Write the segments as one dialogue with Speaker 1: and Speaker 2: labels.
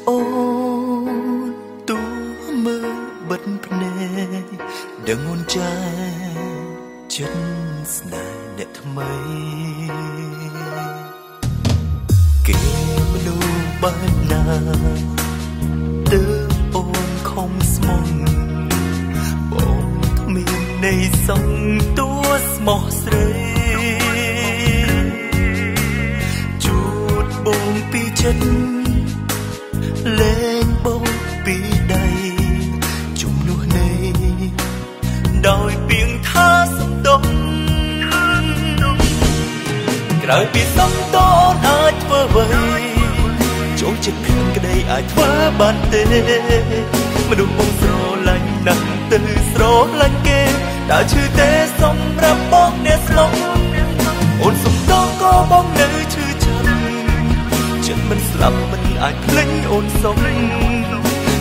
Speaker 1: អូនទូមើលបិទភ្នែកដឹងអូនចាចិត្តស្នេហ៍អ្នកថ្មីគេមនុស្សបែបណាទើបអូនខំស្មងបងគ្មាននៃសងទួស្មោះស្រីជួតបងពីចិត្តលែងបងពីដៃជំនួសនៃដោយពីងថាសំដងក្រោយពីសំតអូនអាចធ្វើអ្វីចូលចិត្តភៀងក្តីអាចធ្វើបានទេមនុស្សបងស្រឡាញ់ណាស់ទៅស្រឡាញ់គេតើឈឺទេសម្រាប់បងអ្នកស្លុកអូនសំដងក៏បងនៅឈឺចាំចិត្តមិនស្លាប់មិនអាចភ្លេចអូនសុំ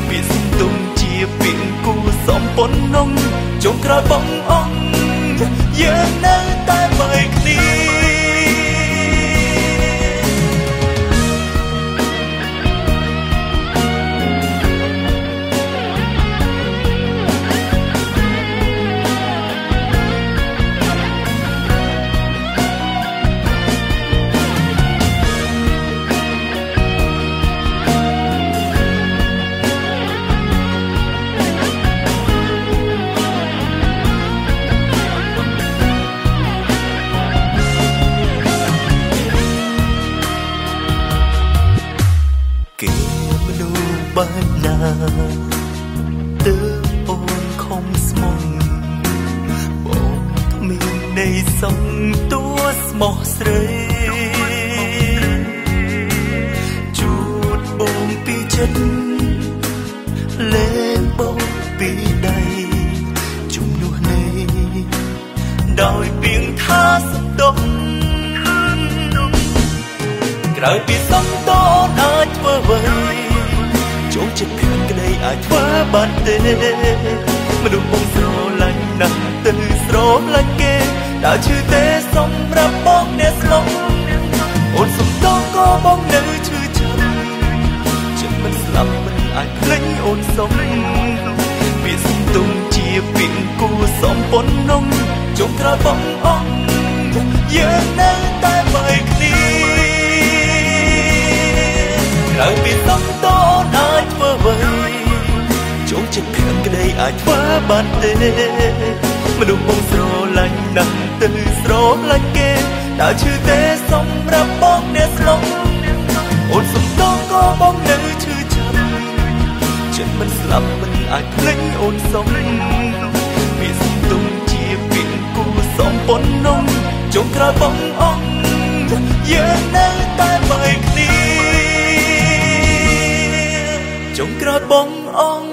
Speaker 1: វាសំទុំជាពីងគូសំប៉ុននងចុងក្រោយបងអង្គយើងនៅតែបីគ្នាគេមនុស្សបែបណាទើបអូនខំស្មងបងគ្មាននៃសងទួស្មោះស្រីជួតបងពីចិត្តលែងបងពីដៃជំនួសនៃដោយពីងថាសំដងក្រោយពីសំតអូនអាចធ្វើអ្វីចូលចិត្តភៀងក្តីអាចធ្វើបានទេមនុស្សបងស្រឡាញ់ណាស់ទៅស្រឡាញ់គេតើឈឺទេសម្រាប់បងអ្នកស្លុកអូនសំតក៏បងនៅឈឺចាំចិត្តមិនស្លាប់មិនអាចភ្លេចអូនសុំវាសំទុំជាពីងគូសំប៉ុននងចុងក្រោយបងអង្គយើងនៅតែបីគ្នាក្រោយពីសំតអូនអាចធ្វើអ្វីចូលចិត្តភៀងក្តីអាចធ្វើបានទេមនុស្សបងស្រឡាញ់ណាស់ទៅស្រឡាញ់គេតើឈឺទេសម្រាប់បងអ្នកស្លុកអូនសំតក៏បងនៅឈឺចាំចិត្តមិនស្លាប់មិនអាចភ្លេចអូនសុំវាសំទុំជាពីងគូសំប៉ុននងចុងក្រោយបងអង្គយើងនៅតែបីគ្នាចុងក្រោយបងអង្គ